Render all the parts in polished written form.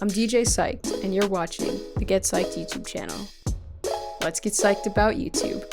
I'm DJ Psyched, and you're watching the Get Psyched YouTube channel. Let's get psyched about YouTube.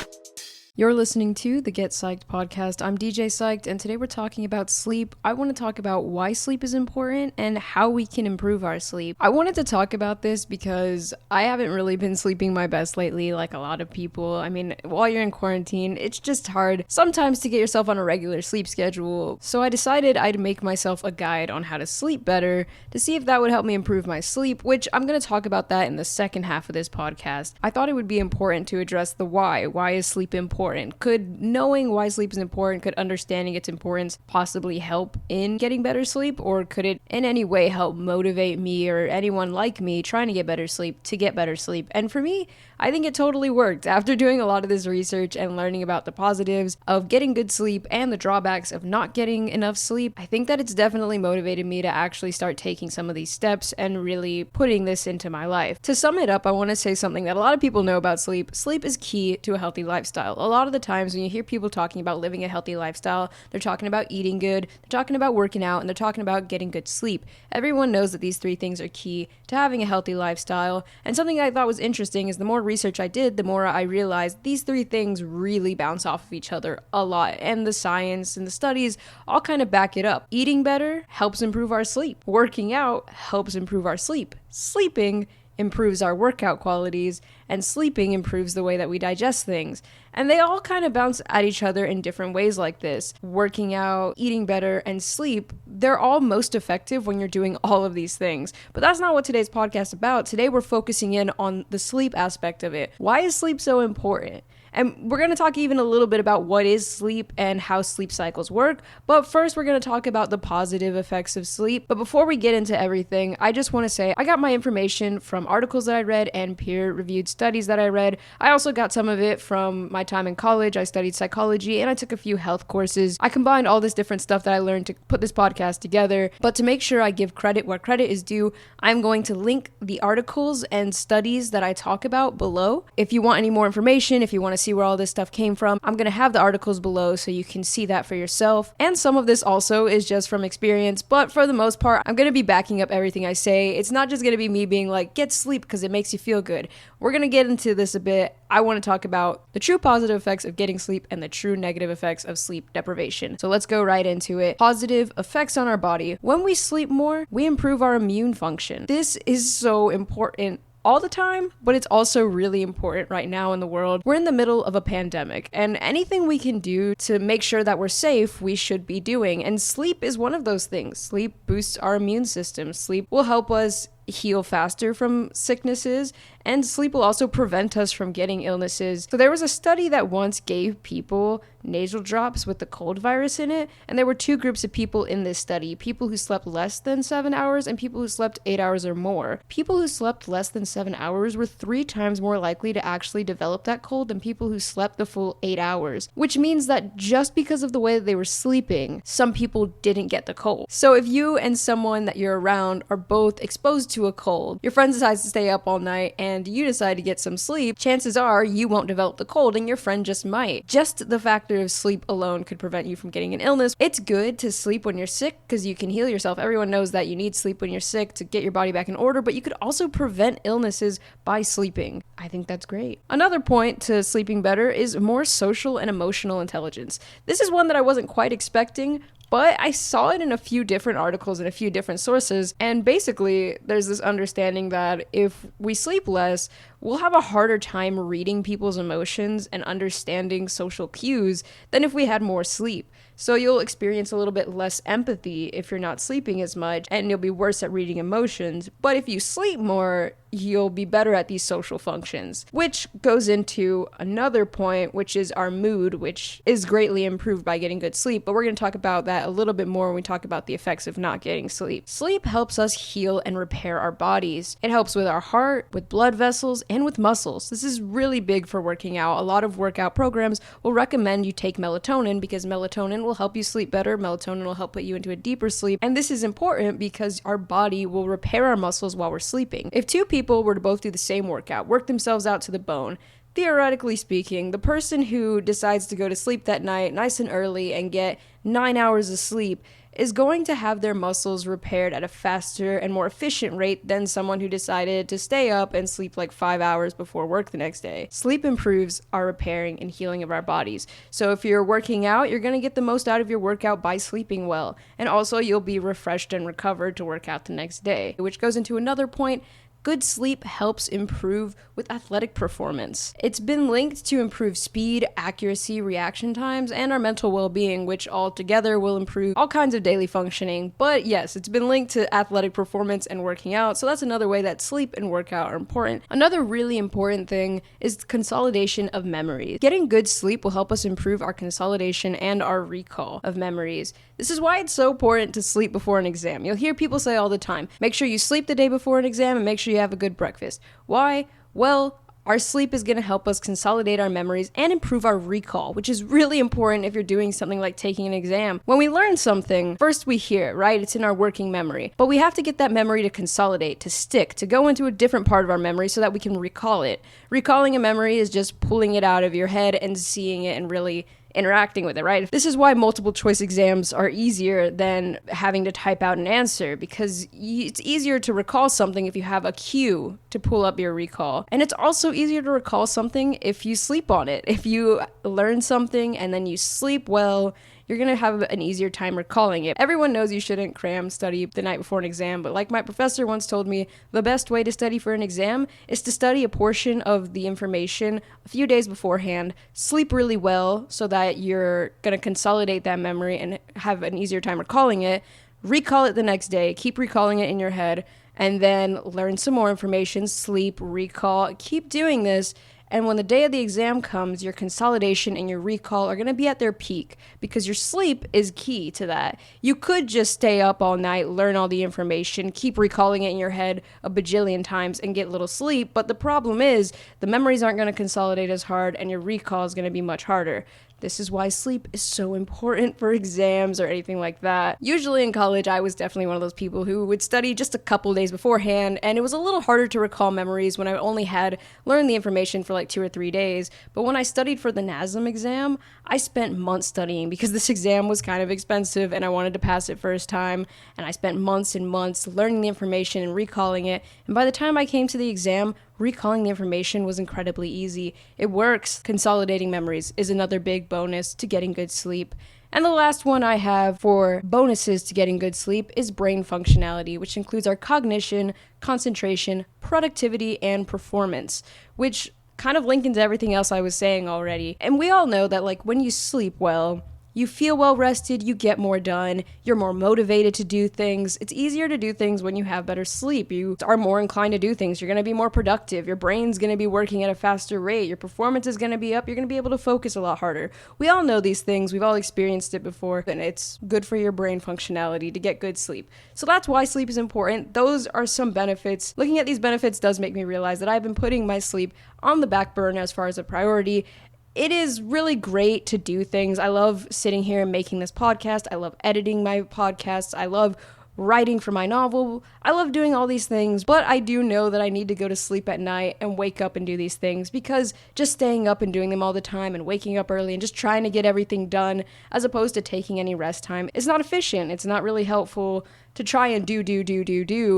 You're listening to the Get Psyched Podcast. I'm DJ Psyched, and today we're talking about sleep. I want to talk about why sleep is important and how we can improve our sleep. I wanted to talk about this because I haven't really been sleeping my best lately, like a lot of people. I mean, while you're in quarantine, it's just hard sometimes to get yourself on a regular sleep schedule. So I decided I'd make myself a guide on how to sleep better to see if that would help me improve my sleep, which I'm going to talk about that in the second half of this podcast. I thought it would be important to address the why. Why is sleep important? Could knowing why sleep is important, could understanding its importance possibly help in getting better sleep, or could it in any way help motivate me or anyone like me trying to get better sleep to get better sleep? And for me, I think it totally worked. After doing a lot of this research and learning about the positives of getting good sleep and the drawbacks of not getting enough sleep, I think that it's definitely motivated me to actually start taking some of these steps and really putting this into my life. To sum it up, I want to say something that a lot of people know about sleep. Sleep is key to a healthy lifestyle. A lot of the times when you hear people talking about living a healthy lifestyle, they're talking about eating good, they're talking about working out, and they're talking about getting good sleep. Everyone knows that these three things are key to having a healthy lifestyle. And something I thought was interesting is the more research I did, the more I realized these three things really bounce off of each other a lot. And the science and the studies all kind of back it up. Eating better helps improve our sleep. Working out helps improve our sleep. Sleeping improves our workout qualities, and sleeping improves the way that we digest things. And they all kind of bounce at each other in different ways like this. Working out, eating better, and sleep, they're all most effective when you're doing all of these things. But that's not what today's podcast is about. Today we're focusing in on the sleep aspect of it. Why is sleep so important? And we're going to talk even a little bit about what is sleep and how sleep cycles work. But first, we're going to talk about the positive effects of sleep. But before we get into everything, I just want to say I got my information from articles that I read and peer-reviewed studies that I read. I also got some of it from my time in college. I studied psychology and I took a few health courses. I combined all this different stuff that I learned to put this podcast together. But to make sure I give credit where credit is due, I'm going to link the articles and studies that I talk about below. If you want any more information, if you want to see where all this stuff came from, I'm going to have the articles below so you can see that for yourself. And some of this also is just from experience, but for the most part, I'm going to be backing up everything I say. It's not just going to be me being like, get sleep because it makes you feel good. We're going to get into this a bit. I want to talk about the true positive effects of getting sleep and the true negative effects of sleep deprivation. So let's go right into it. Positive effects on our body. When we sleep more, we improve our immune function. This is so important all the time, but it's also really important right now in the world. We're in the middle of a pandemic, and anything we can do to make sure that we're safe, we should be doing. And sleep is one of those things. Sleep boosts our immune system. Sleep will help us heal faster from sicknesses, and sleep will also prevent us from getting illnesses. So there was a study that once gave people nasal drops with the cold virus in it, and there were two groups of people in this study: people who slept less than 7 hours and people who slept 8 hours or more. People who slept less than 7 hours were 3 times more likely to actually develop that cold than people who slept the full 8 hours, which means that just because of the way that they were sleeping, some people didn't get the cold. So if you and someone that you're around are both exposed to a cold, your friend decides to stay up all night and you decide to get some sleep, chances are you won't develop the cold and your friend just might. Just the factor of sleep alone could prevent you from getting an illness. It's good to sleep when you're sick because you can heal yourself. Everyone knows that you need sleep when you're sick to get your body back in order, but you could also prevent illnesses by sleeping. I think that's great. Another point to sleeping better is more social and emotional intelligence. This is one that I wasn't quite expecting, but I saw it in a few different articles and a few different sources, and basically there's this understanding that if we sleep less, we'll have a harder time reading people's emotions and understanding social cues than if we had more sleep. So you'll experience a little bit less empathy if you're not sleeping as much, and you'll be worse at reading emotions. But if you sleep more, you'll be better at these social functions, which goes into another point, which is our mood, which is greatly improved by getting good sleep. But we're going to talk about that a little bit more when we talk about the effects of not getting sleep. Sleep helps us heal and repair our bodies. It helps with our heart, with blood vessels, and with muscles. This is really big for working out. A lot of workout programs will recommend you take melatonin because melatonin will help you sleep better. Melatonin will help put you into a deeper sleep. And this is important because our body will repair our muscles while we're sleeping. If two people were to both do the same workout, work themselves out to the bone, theoretically speaking, the person who decides to go to sleep that night nice and early and get 9 hours of sleep is going to have their muscles repaired at a faster and more efficient rate than someone who decided to stay up and sleep like 5 hours before work the next day. Sleep improves our repairing and healing of our bodies. So if you're working out, you're going to get the most out of your workout by sleeping well. And also you'll be refreshed and recovered to work out the next day, which goes into another point. Good sleep helps improve with athletic performance. It's been linked to improve speed, accuracy, reaction times, and our mental well-being, which all together will improve all kinds of daily functioning. But yes, it's been linked to athletic performance and working out, so that's another way that sleep and workout are important. Another really important thing is the consolidation of memories. Getting good sleep will help us improve our consolidation and our recall of memories. This is why it's so important to sleep before an exam. You'll hear people say all the time, make sure you sleep the day before an exam and make sure you have a good breakfast. Why? Well, our sleep is going to help us consolidate our memories and improve our recall, which is really important if you're doing something like taking an exam. When we learn something, first we hear it, right? It's in our working memory. But we have to get that memory to consolidate, to stick, to go into a different part of our memory so that we can recall it. Recalling a memory is just pulling it out of your head and seeing it and really interacting with it, right? This is why multiple choice exams are easier than having to type out an answer, because it's easier to recall something if you have a cue to pull up your recall. And it's also easier to recall something if you sleep on it. If you learn something and then you sleep well, you're going to have an easier time recalling it. Everyone knows you shouldn't cram study the night before an exam, but like my professor once told me, the best way to study for an exam is to study a portion of the information a few days beforehand, sleep really well so that you're going to consolidate that memory and have an easier time recalling it, recall it the next day, keep recalling it in your head, and then learn some more information, sleep, recall, keep doing this. And when the day of the exam comes, your consolidation and your recall are going to be at their peak because your sleep is key to that. You could just stay up all night, learn all the information, keep recalling it in your head a bajillion times and get little sleep. But the problem is the memories aren't going to consolidate as hard and your recall is going to be much harder. This is why sleep is so important for exams or anything like that. Usually in college, I was definitely one of those people who would study just a couple days beforehand, and it was a little harder to recall memories when I only had learned the information for like 2 or 3 days. But when I studied for the NASM exam, I spent months studying because this exam was kind of expensive and I wanted to pass it first time. And I spent months and months learning the information and recalling it. And by the time I came to the exam, recalling the information was incredibly easy. It works. Consolidating memories is another big bonus to getting good sleep. And the last one I have for bonuses to getting good sleep is brain functionality, which includes our cognition, concentration, productivity, and performance, which kind of link into everything else I was saying already. And we all know that like when you sleep well, you feel well rested, you get more done, you're more motivated to do things. It's easier to do things when you have better sleep. You are more inclined to do things. You're going to be more productive. Your brain's going to be working at a faster rate. Your performance is going to be up. You're going to be able to focus a lot harder. We all know these things. We've all experienced it before, and it's good for your brain functionality to get good sleep. So that's why sleep is important. Those are some benefits. Looking at these benefits does make me realize that I've been putting my sleep on the back burner as far as a priority. It is really great to do things. I love sitting here and making this podcast. I love editing my podcasts. I love writing for my novel. I love doing all these things, but I do know that I need to go to sleep at night and wake up and do these things because just staying up and doing them all the time and waking up early and just trying to get everything done as opposed to taking any rest time is not efficient. It's not really helpful to try and do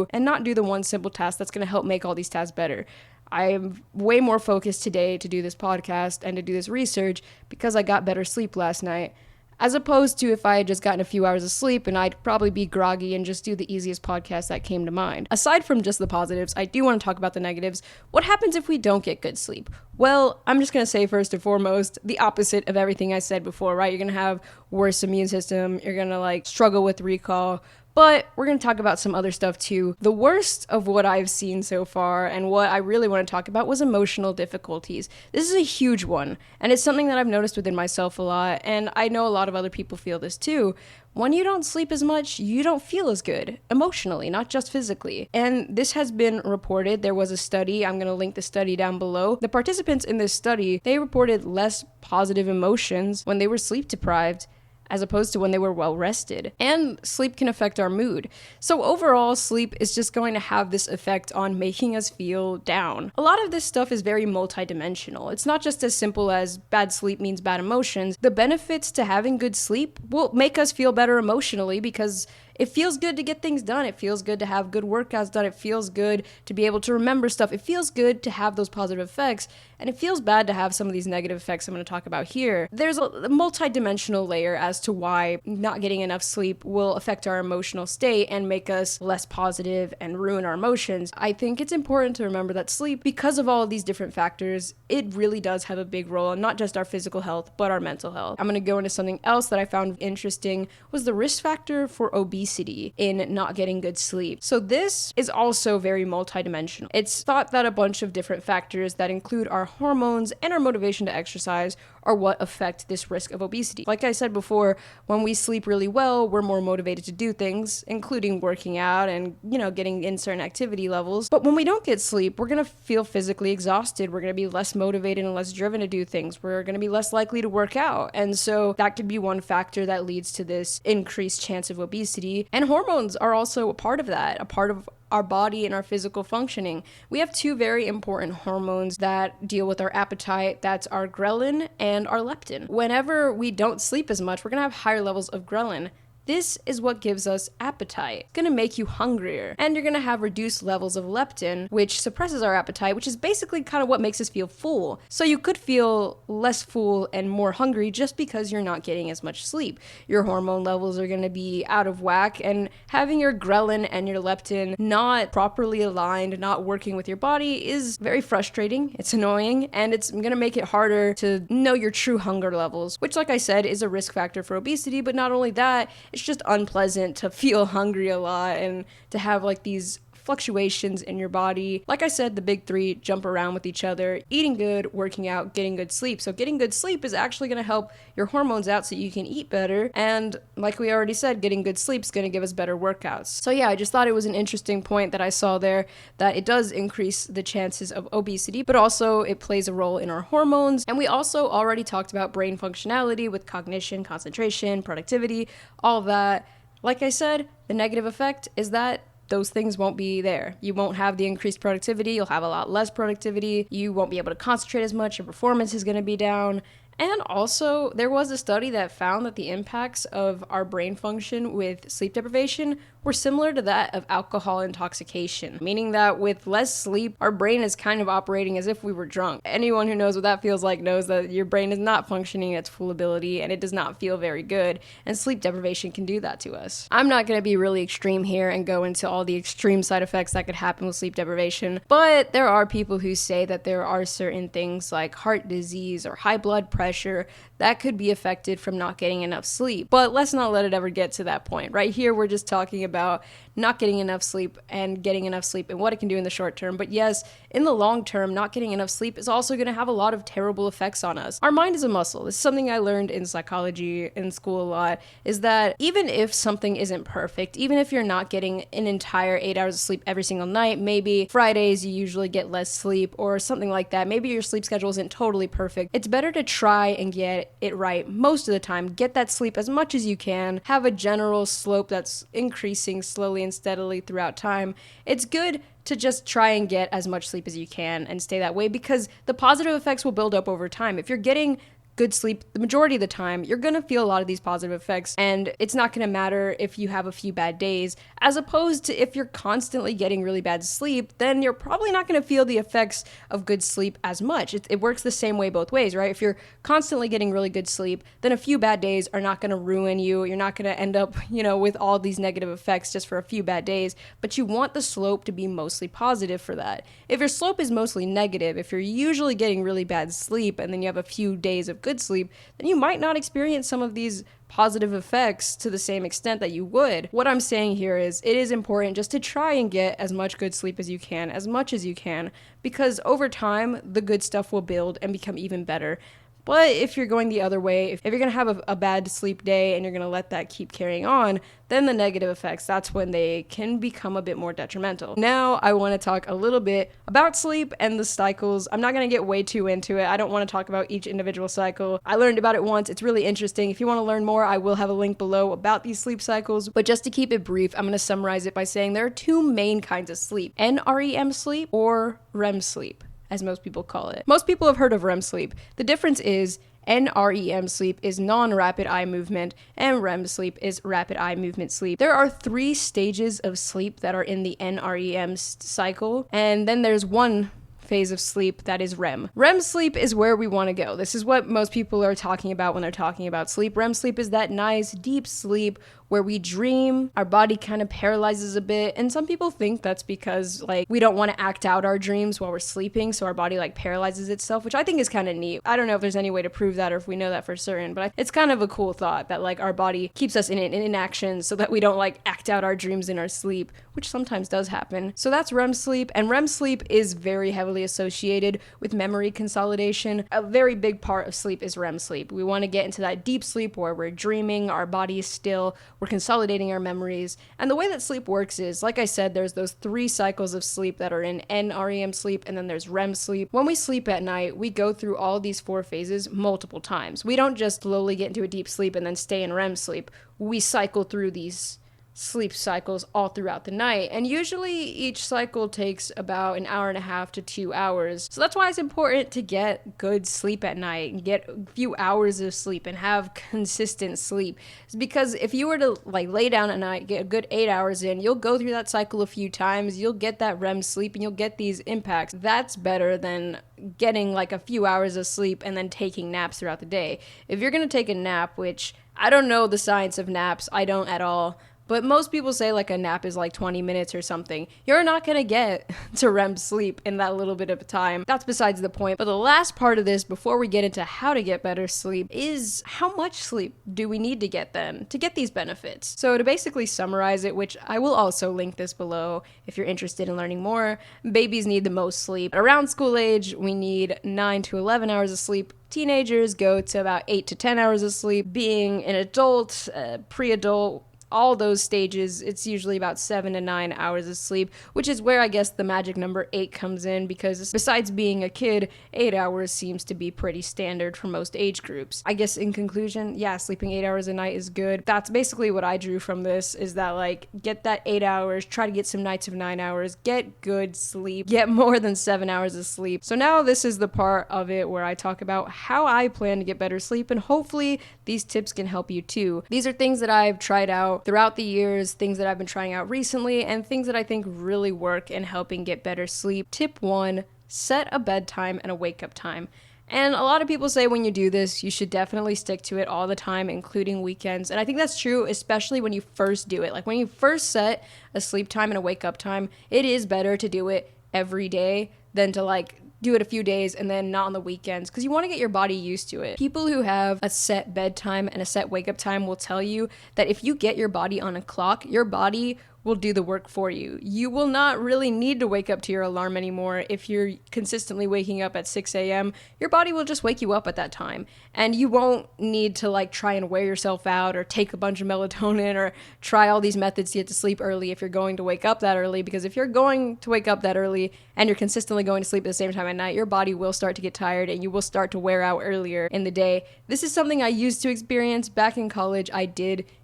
and not do the one simple task that's going to help make all these tasks better. I am way more focused today to do this podcast and to do this research because I got better sleep last night, as opposed to if I had just gotten a few hours of sleep and I'd probably be groggy and just do the easiest podcast that came to mind. Aside from just the positives, I do want to talk about the negatives. What happens if we don't get good sleep? Well, I'm just going to say first and foremost, the opposite of everything I said before, right? You're going to have worse immune system. You're going to struggle with recall. But we're going to talk about some other stuff too. The worst of what I've seen so far and what I really want to talk about was emotional difficulties. This is a huge one, and it's something that I've noticed within myself a lot, and I know a lot of other people feel this too. When you don't sleep as much, you don't feel as good emotionally, not just physically. And this has been reported. There was a study. I'm going to link the study down below. The participants in this study, they reported less positive emotions when they were sleep deprived. as opposed to when they were well rested. And sleep can affect our mood. So overall, sleep is just going to have this effect on making us feel down. A lot of this stuff is very multidimensional. It's not just as simple as bad sleep means bad emotions. The benefits to having good sleep will make us feel better emotionally because it feels good to get things done. It feels good to have good workouts done. It feels good to be able to remember stuff. It feels good to have those positive effects. And it feels bad to have some of these negative effects I'm going to talk about here. There's a multi-dimensional layer as to why not getting enough sleep will affect our emotional state and make us less positive and ruin our emotions. I think it's important to remember that sleep, because of all of these different factors, it really does have a big role in not just our physical health, but our mental health. I'm going to go into something else that I found interesting was the risk factor for obesity in not getting good sleep. So this is also very multidimensional. It's thought that a bunch of different factors that include our hormones and our motivation to exercise are what affect this risk of obesity. Like I said before, when we sleep really well, we're more motivated to do things, including working out and, getting in certain activity levels. But when we don't get sleep, we're going to feel physically exhausted. We're going to be less motivated and less driven to do things. We're going to be less likely to work out. And so that could be one factor that leads to this increased chance of obesity. And hormones are also a part of that, a part of our body and our physical functioning. We have two very important hormones that deal with our appetite. That's our ghrelin and our leptin. Whenever we don't sleep as much, we're going to have higher levels of ghrelin. This is what gives us appetite. It's going to make you hungrier. And you're going to have reduced levels of leptin, which suppresses our appetite, which is basically kind of what makes us feel full. So you could feel less full and more hungry just because you're not getting as much sleep. Your hormone levels are going to be out of whack, and having your ghrelin and your leptin not properly aligned, not working with your body is very frustrating. It's annoying, and it's going to make it harder to know your true hunger levels, which, like I said, is a risk factor for obesity. But not only that, it's just unpleasant to feel hungry a lot and to have like these fluctuations in your body. Like I said, the big three jump around with each other: eating good, working out, getting good sleep. So getting good sleep is actually going to help your hormones out so you can eat better. And like we already said, getting good sleep is going to give us better workouts. So yeah, I just thought it was an interesting point that I saw there, that it does increase the chances of obesity, but also it plays a role in our hormones. And we also already talked about brain functionality with cognition, concentration, productivity, all of that. Like I said, the negative effect is that those things won't be there. You won't have the increased productivity. You'll have a lot less productivity. You won't be able to concentrate as much. Your performance is going to be down. And also, there was a study that found that the impacts of our brain function with sleep deprivation were similar to that of alcohol intoxication, meaning that with less sleep, our brain is kind of operating as if we were drunk. Anyone who knows what that feels like knows that your brain is not functioning at its full ability, and it does not feel very good, and sleep deprivation can do that to us. I'm not going to be really extreme here and go into all the extreme side effects that could happen with sleep deprivation, but there are people who say that there are certain things like heart disease or high blood pressure that could be affected from not getting enough sleep. But let's not let it ever get to that point. Right here, we're just talking about not getting enough sleep and getting enough sleep and what it can do in the short term. But yes, in the long term, not getting enough sleep is also going to have a lot of terrible effects on us. Our mind is a muscle. This is something I learned in psychology in school a lot, is that even if something isn't perfect, even if you're not getting an entire 8 hours of sleep every single night, maybe Fridays you usually get less sleep or something like that, maybe your sleep schedule isn't totally perfect, it's better to try and get it right most of the time. Get that sleep as much as you can. Have a general slope that's increasing slowly and steadily throughout time. It's good to just try and get as much sleep as you can and stay that way, because the positive effects will build up over time. If you're getting good sleep the majority of the time, you're going to feel a lot of these positive effects, and it's not going to matter if you have a few bad days, as opposed to if you're constantly getting really bad sleep, then you're probably not going to feel the effects of good sleep as much. It works the same way both ways, right? If you're constantly getting really good sleep, then a few bad days are not going to ruin you. You're not going to end up, with all these negative effects just for a few bad days, but you want the slope to be mostly positive for that. If your slope is mostly negative, if you're usually getting really bad sleep and then you have a few days of good sleep, then you might not experience some of these positive effects to the same extent that you would. What I'm saying here is it is important just to try and get as much good sleep as you can, as much as you can, because over time, the good stuff will build and become even better. But if you're going the other way, if you're going to have a bad sleep day and you're going to let that keep carrying on, then the negative effects, that's when they can become a bit more detrimental. Now I want to talk a little bit about sleep and the cycles. I'm not going to get way too into it. I don't want to talk about each individual cycle. I learned about it once. It's really interesting. If you want to learn more, I will have a link below about these sleep cycles. But just to keep it brief, I'm going to summarize it by saying there are two main kinds of sleep: NREM sleep or REM sleep, as most people call it. Most people have heard of REM sleep. The difference is NREM sleep is non-rapid eye movement and REM sleep is rapid eye movement sleep. There are 3 stages of sleep that are in the NREM cycle, and then there's one phase of sleep that is REM. REM sleep is where we want to go. This is what most people are talking about when they're talking about sleep. REM sleep is that nice deep sleep where we dream, our body kind of paralyzes a bit, and some people think that's because like we don't want to act out our dreams while we're sleeping, so our body like paralyzes itself, which I think is kind of neat. I don't know if there's any way to prove that or if we know that for certain, but it's kind of a cool thought that like our body keeps us in inaction so that we don't like act out our dreams in our sleep, which sometimes does happen. So that's REM sleep, and REM sleep is very heavily associated with memory consolidation. A very big part of sleep is REM sleep. We want to get into that deep sleep where we're dreaming, our body is still, we're consolidating our memories. And the way that sleep works is, like I said, there's those 3 cycles of sleep that are in NREM sleep, and then there's REM sleep. When we sleep at night, we go through all these 4 phases multiple times. We don't just slowly get into a deep sleep and then stay in REM sleep. We cycle through these sleep cycles all throughout the night, and usually each cycle takes about an hour and a half to 2 hours. So that's why it's important to get good sleep at night and get a few hours of sleep and have consistent sleep. It's because if you were to like lay down at night, get a good 8 hours in, you'll go through that cycle a few times, you'll get that REM sleep, and you'll get these impacts. That's better than getting like a few hours of sleep and then taking naps throughout the day. If you're gonna take a nap, which I don't know the science of naps, I don't at all, but most people say like a nap is like 20 minutes or something. You're not going to get to REM sleep in that little bit of time. That's besides the point. But the last part of this, before we get into how to get better sleep, is how much sleep do we need to get then to get these benefits? So to basically summarize it, which I will also link this below if you're interested in learning more, babies need the most sleep. Around school age, we need 9 to 11 hours of sleep. Teenagers go to about 8 to 10 hours of sleep. Being an adult, pre-adult, all those stages, it's usually about 7 to 9 hours of sleep, which is where I guess the magic number 8 comes in, because besides being a kid, 8 hours seems to be pretty standard for most age groups. I guess in conclusion, yeah, sleeping 8 hours a night is good. That's basically what I drew from this, is that like, get that 8 hours, try to get some nights of 9 hours, get good sleep, get more than 7 hours of sleep. So now this is the part of it where I talk about how I plan to get better sleep, and hopefully these tips can help you too. These are things that I've tried out throughout the years, things that I've been trying out recently, and things that I think really work in helping get better sleep. Tip 1, set a bedtime and a wake-up time. And a lot of people say when you do this, you should definitely stick to it all the time, including weekends. And I think that's true, especially when you first do it. Like when you first set a sleep time and a wake-up time, it is better to do it every day than to like do it a few days and then not on the weekends, because you want to get your body used to it. People who have a set bedtime and a set wake-up time will tell you that if you get your body on a clock, your body will do the work for you. You will not really need to wake up to your alarm anymore. If you're consistently waking up at 6 a.m., your body will just wake you up at that time. And you won't need to like try and wear yourself out or take a bunch of melatonin or try all these methods to get to sleep early if you're going to wake up that early. Because if you're going to wake up that early and you're consistently going to sleep at the same time at night, your body will start to get tired and you will start to wear out earlier in the day. This is something I used to experience back in college. I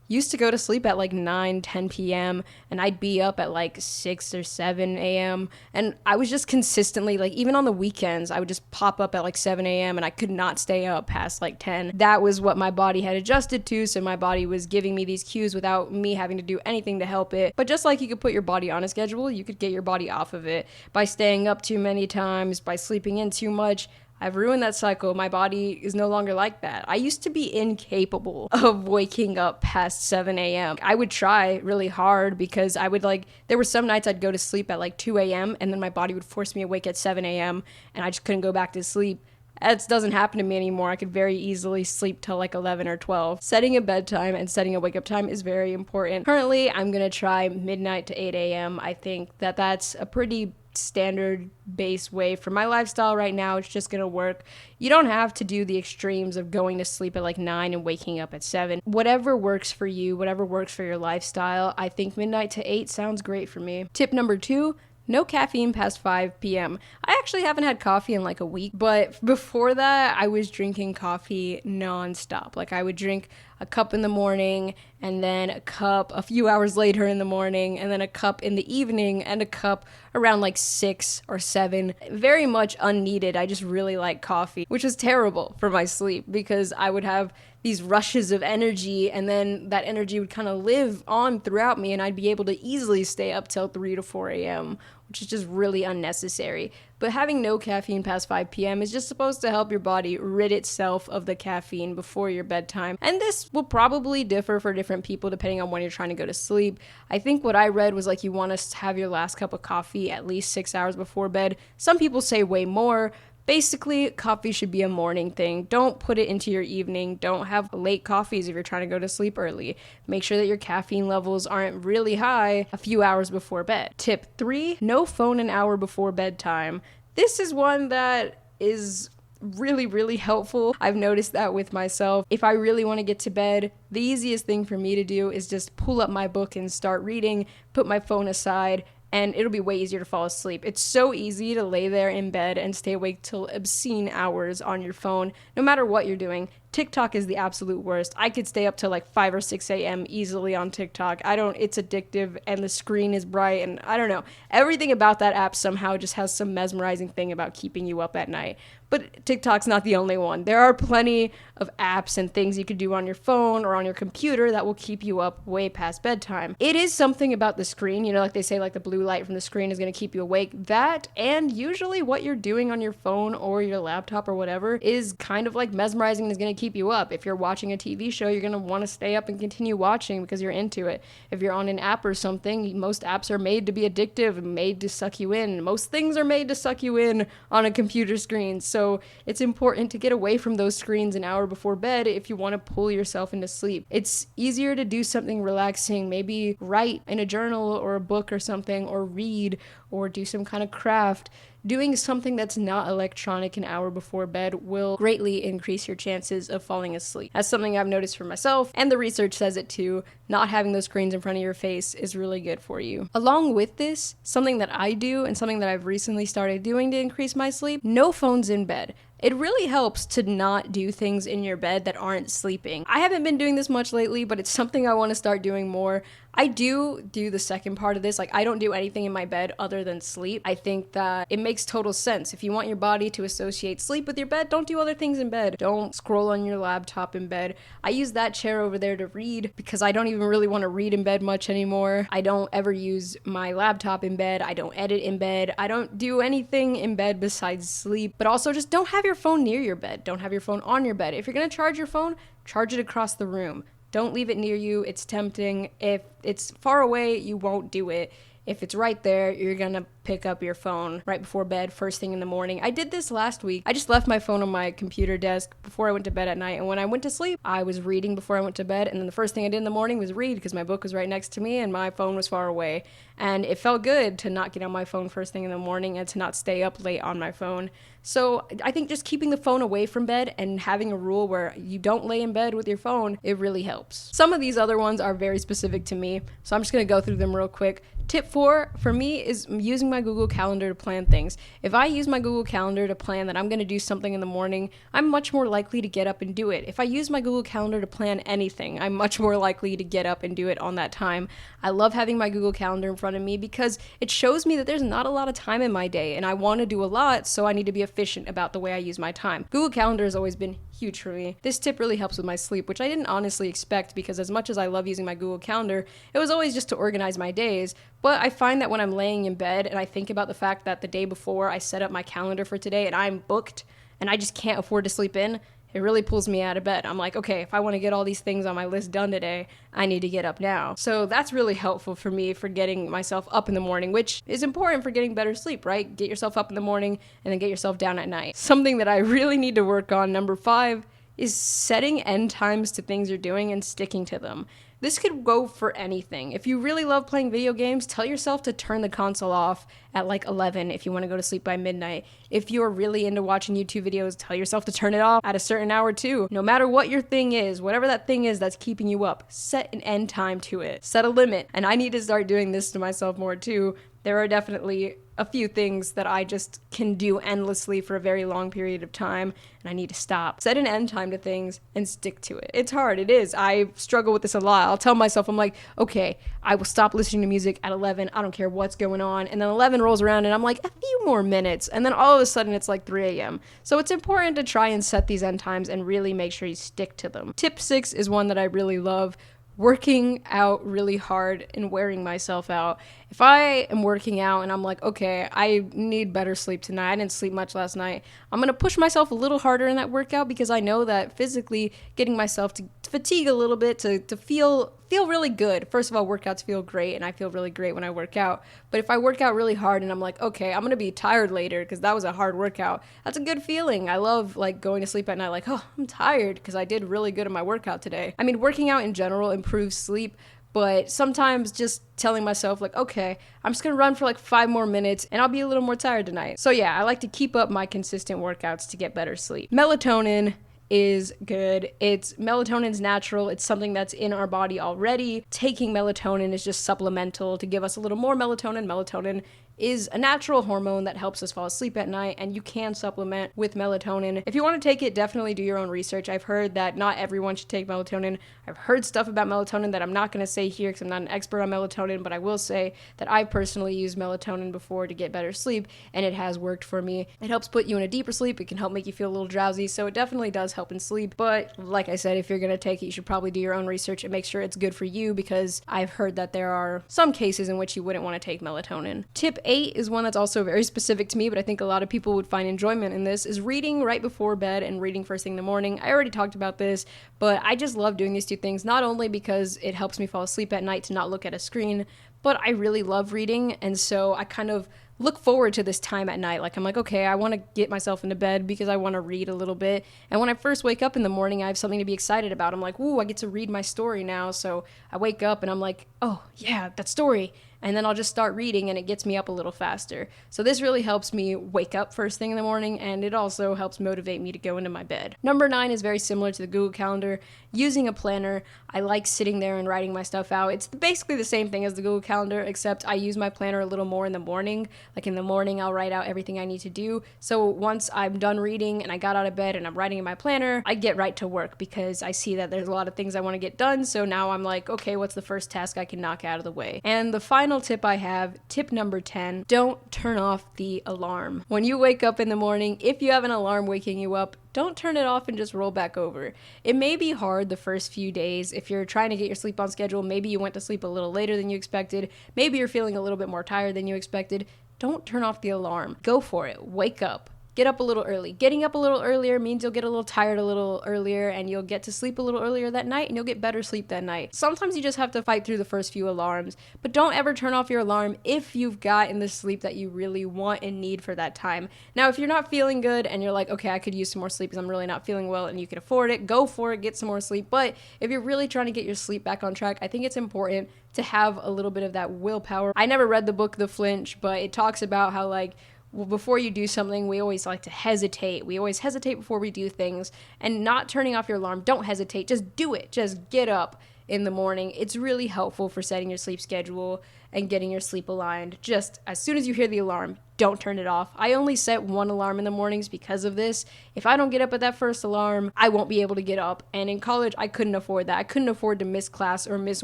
used to go to sleep at like 9, 10 p.m. and I'd be up at like 6 or 7 a.m. And I was just consistently, like even on the weekends, I would just pop up at like 7 a.m. and I could not stay up past like 10. That was what my body had adjusted to, so my body was giving me these cues without me having to do anything to help it. But just like you could put your body on a schedule, you could get your body off of it by staying up too many times, by sleeping in too much. I've ruined that cycle. My body is no longer like that. I used to be incapable of waking up past 7 a.m. I would try really hard because there were some nights I'd go to sleep at like 2 a.m. and then my body would force me awake at 7 a.m. and I just couldn't go back to sleep. That doesn't happen to me anymore. I could very easily sleep till like 11 or 12. Setting a bedtime and setting a wake-up time is very important. Currently, I'm going to try midnight to 8 a.m. I think that that's a pretty standard base way for my lifestyle right now. It's just gonna work. You don't have to do the extremes of going to sleep at like 9 and waking up at 7. Whatever works for you, whatever works for your lifestyle, I think midnight to 8 sounds great for me. Tip number 2, no caffeine past 5 p.m. I actually haven't had coffee in like a week, but before that, I was drinking coffee nonstop. Like I would drink a cup in the morning, and then a cup a few hours later in the morning, and then a cup in the evening, and a cup around like 6 or 7. Very much unneeded. I just really like coffee, which was terrible for my sleep because I would have these rushes of energy, and then that energy would kind of live on throughout me, and I'd be able to easily stay up till 3 to 4 a.m., which is just really unnecessary. But having no caffeine past 5 p.m. is just supposed to help your body rid itself of the caffeine before your bedtime. And this will probably differ for different people depending on when you're trying to go to sleep. I think what I read was like you want to have your last cup of coffee at least 6 hours before bed. Some people say way more. Basically, coffee should be a morning thing. Don't put it into your evening. Don't have late coffees if you're trying to go to sleep early. Make sure that your caffeine levels aren't really high a few hours before bed. Tip 3, no phone an hour before bedtime. This is one that is really, really helpful. I've noticed that with myself. If I really want to get to bed, the easiest thing for me to do is just pull up my book and start reading, put my phone aside, and it'll be way easier to fall asleep. It's so easy to lay there in bed and stay awake till obscene hours on your phone, no matter what you're doing. TikTok is the absolute worst. I could stay up till like 5 or 6 a.m. easily on TikTok. It's addictive, and the screen is bright, and I don't know. Everything about that app somehow just has some mesmerizing thing about keeping you up at night. But TikTok's not the only one. There are plenty of apps and things you could do on your phone or on your computer that will keep you up way past bedtime. It is something about the screen, like they say, like the blue light from the screen is going to keep you awake. That, and usually what you're doing on your phone or your laptop or whatever, is kind of like mesmerizing and is going to keep you up. If you're watching a TV show, you're going to want to stay up and continue watching because you're into it. If you're on an app or something, most apps are made to be addictive and made to suck you in. Most things are made to suck you in on a computer screen. So it's important to get away from those screens an hour before bed if you want to pull yourself into sleep. It's easier to do something relaxing, maybe write in a journal or a book or something, or read, or do some kind of craft. Doing something that's not electronic an hour before bed will greatly increase your chances of falling asleep. That's something I've noticed for myself, and the research says it too. Not having those screens in front of your face is really good for you. Along with this, something that I do and something that I've recently started doing to increase my sleep, no phones in bed. It really helps to not do things in your bed that aren't sleeping. I haven't been doing this much lately, but it's something I want to start doing more. I do the second part of this. Like, I don't do anything in my bed other than sleep. I think that it makes total sense. If you want your body to associate sleep with your bed, don't do other things in bed. Don't scroll on your laptop in bed. I use that chair over there to read because I don't even really want to read in bed much anymore. I don't ever use my laptop in bed. I don't edit in bed. I don't do anything in bed besides sleep. But also, just don't have your phone near your bed. Don't have your phone on your bed. If you're going to charge your phone, charge it across the room. Don't leave it near you. It's tempting. If it's far away, you won't do it. If it's right there, you're going to pick up your phone right before bed, first thing in the morning. I did this last week. I just left my phone on my computer desk before I went to bed at night. And when I went to sleep, I was reading before I went to bed. And then the first thing I did in the morning was read because my book was right next to me and my phone was far away. And it felt good to not get on my phone first thing in the morning and to not stay up late on my phone. So I think just keeping the phone away from bed and having a rule where you don't lay in bed with your phone, it really helps. Some of these other ones are very specific to me, so I'm just going to go through them real quick. Tip 4 for me is using my Google Calendar to plan things. If I use my Google Calendar to plan that I'm going to do something in the morning, I'm much more likely to get up and do it. If I use my Google Calendar to plan anything, I'm much more likely to get up and do it on that time. I love having my Google Calendar in front of me because it shows me that there's not a lot of time in my day and I want to do a lot, so I need to be efficient about the way I use my time. Google Calendar has always been huge for me. This tip really helps with my sleep, which I didn't honestly expect because as much as I love using my Google Calendar, it was always just to organize my days. But I find that when I'm laying in bed and I think about the fact that the day before I set up my calendar for today and I'm booked and I just can't afford to sleep in, it really pulls me out of bed. I'm like, okay, if I want to get all these things on my list done today, I need to get up now. So that's really helpful for me for getting myself up in the morning, which is important for getting better sleep, right? Get yourself up in the morning and then get yourself down at night. Something that I really need to work on, number 5, is setting end times to things you're doing and sticking to them. This could go for anything. If you really love playing video games, tell yourself to turn the console off at like 11 if you want to go to sleep by midnight. If you're really into watching YouTube videos, tell yourself to turn it off at a certain hour too. No matter what your thing is, whatever that thing is that's keeping you up, set an end time to it. Set a limit. And I need to start doing this to myself more too. There are definitely a few things that I just can do endlessly for a very long period of time, and I need to stop. Set an end time to things and stick to it. It's hard, it is. I struggle with this a lot. I'll tell myself, I'm like, okay, I will stop listening to music at 11. I don't care what's going on. And then 11 rolls around and I'm like, a few more minutes. And then all of a sudden it's like 3 a.m. So it's important to try and set these end times and really make sure you stick to them. Tip 6 is one that I really love. Working out really hard and wearing myself out. If I am working out and I'm like, okay, I need better sleep tonight, I didn't sleep much last night, I'm going to push myself a little harder in that workout because I know that physically getting myself to fatigue a little bit, to feel really good. First of all, workouts feel great and I feel really great when I work out. But if I work out really hard and I'm like, okay, I'm going to be tired later because that was a hard workout, that's a good feeling. I love like going to sleep at night like, oh, I'm tired because I did really good in my workout today. I mean, working out in general improves sleep, but sometimes just telling myself like, okay, I'm just gonna run for like 5 more minutes and I'll be a little more tired tonight. So yeah, I like to keep up my consistent workouts to get better sleep. Melatonin is good. Melatonin's natural. It's something that's in our body already. Taking melatonin is just supplemental to give us a little more melatonin. Melatonin is a natural hormone that helps us fall asleep at night, and you can supplement with melatonin. If you want to take it, definitely do your own research. I've heard that not everyone should take melatonin. I've heard stuff about melatonin that I'm not going to say here because I'm not an expert on melatonin, but I will say that I've personally used melatonin before to get better sleep, and it has worked for me. It helps put you in a deeper sleep. It can help make you feel a little drowsy, so it definitely does help in sleep. But like I said, if you're going to take it, you should probably do your own research and make sure it's good for you, because I've heard that there are some cases in which you wouldn't want to take melatonin. Tip 8 is one that's also very specific to me, but I think a lot of people would find enjoyment in this, is reading right before bed and reading first thing in the morning. I already talked about this, but I just love doing these two things, not only because it helps me fall asleep at night to not look at a screen, but I really love reading, and so I kind of look forward to this time at night. Like, I'm like, okay, I want to get myself into bed because I want to read a little bit. And when I first wake up in the morning, I have something to be excited about. I'm like, ooh, I get to read my story now. So I wake up and I'm like, oh, yeah, that story. And then I'll just start reading and it gets me up a little faster. So this really helps me wake up first thing in the morning, and it also helps motivate me to go into my bed. Number 9 is very similar to the Google Calendar. Using a planner, I like sitting there and writing my stuff out. It's basically the same thing as the Google Calendar, except I use my planner a little more in the morning. Like in the morning, I'll write out everything I need to do. So once I'm done reading and I got out of bed and I'm writing in my planner, I get right to work because I see that there's a lot of things I want to get done. So now I'm like, okay, what's the first task I can knock out of the way? And the final tip I have, tip number 10, don't turn off the alarm. When you wake up in the morning, if you have an alarm waking you up, don't turn it off and just roll back over. It may be hard the first few days if you're trying to get your sleep on schedule. Maybe you went to sleep a little later than you expected. Maybe you're feeling a little bit more tired than you expected. Don't turn off the alarm. Go for it. Wake up. Get up a little early. Getting up a little earlier means you'll get a little tired a little earlier, and you'll get to sleep a little earlier that night, and you'll get better sleep that night. Sometimes you just have to fight through the first few alarms, but don't ever turn off your alarm if you've gotten the sleep that you really want and need for that time. Now, if you're not feeling good and you're like, okay, I could use some more sleep because I'm really not feeling well, and you can afford it, go for it, get some more sleep. But if you're really trying to get your sleep back on track, I think it's important to have a little bit of that willpower. I never read the book The Flinch, but it talks about how, like, well, before you do something, we always like to hesitate. We always hesitate before we do things. And not turning off your alarm, don't hesitate. Just do it. Just get up in the morning. It's really helpful for setting your sleep schedule and getting your sleep aligned. Just as soon as you hear the alarm, don't turn it off. I only set one alarm in the mornings because of this. If I don't get up at that first alarm, I won't be able to get up. And in college, I couldn't afford that. I couldn't afford to miss class or miss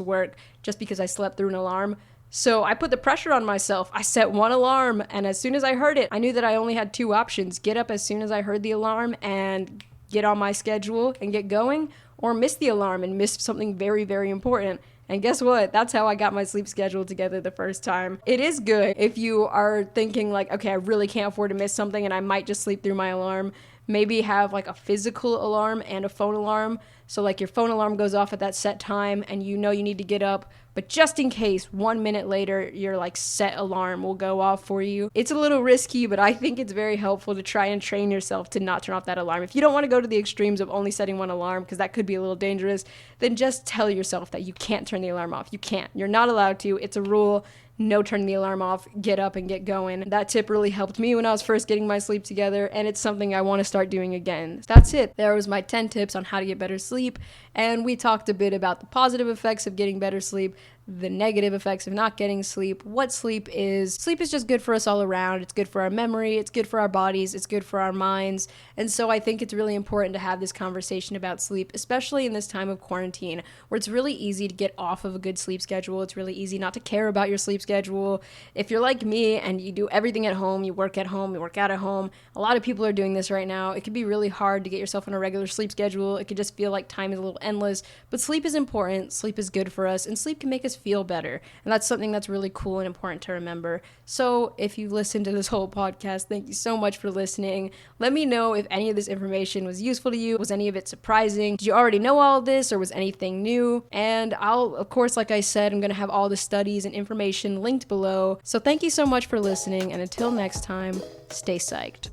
work just because I slept through an alarm. So I put the pressure on myself. I set one alarm, and as soon as I heard it, I knew that I only had 2 options. Get up as soon as I heard the alarm and get on my schedule and get going, or miss the alarm and miss something very, very important. And guess what? That's how I got my sleep schedule together the first time. It is good if you are thinking like, okay, I really can't afford to miss something and I might just sleep through my alarm. maybe have like a physical alarm and a phone alarm. So like your phone alarm goes off at that set time and you know you need to get up, but just in case 1 minute later your like set alarm will go off for you. It's a little risky, but I think it's very helpful to try and train yourself to not turn off that alarm. If you don't want to go to the extremes of only setting one alarm, because that could be a little dangerous, then just tell yourself that you can't turn the alarm off. You can't. You're not allowed to. It's a rule. No turning the alarm off, get up and get going. That tip really helped me when I was first getting my sleep together, and it's something I want to start doing again. That's it. There was my 10 tips on how to get better sleep, and we talked a bit about the positive effects of getting better sleep, the negative effects of not getting sleep, what sleep is. Sleep is just good for us all around. It's good for our memory, it's good for our bodies, it's good for our minds, and so I think it's really important to have this conversation about sleep, especially in this time of quarantine, where it's really easy to get off of a good sleep schedule. It's really easy not to care about your sleep schedule. If you're like me and you do everything at home, you work at home, you work out at home, a lot of people are doing this right now. It can be really hard to get yourself on a regular sleep schedule. It could just feel like time is a little endless, but sleep is important, sleep is good for us, and sleep can make us feel better, and that's something that's really cool and important to remember. So if you've listened to this whole podcast, thank you so much for listening. Let me know if any of this information was useful to you. Was any of it surprising? Did you already know all of this, or was anything new? And I'll, of course, like I said, I'm going to have all the studies and information linked below. So thank you so much for listening, and until next time, stay psyched.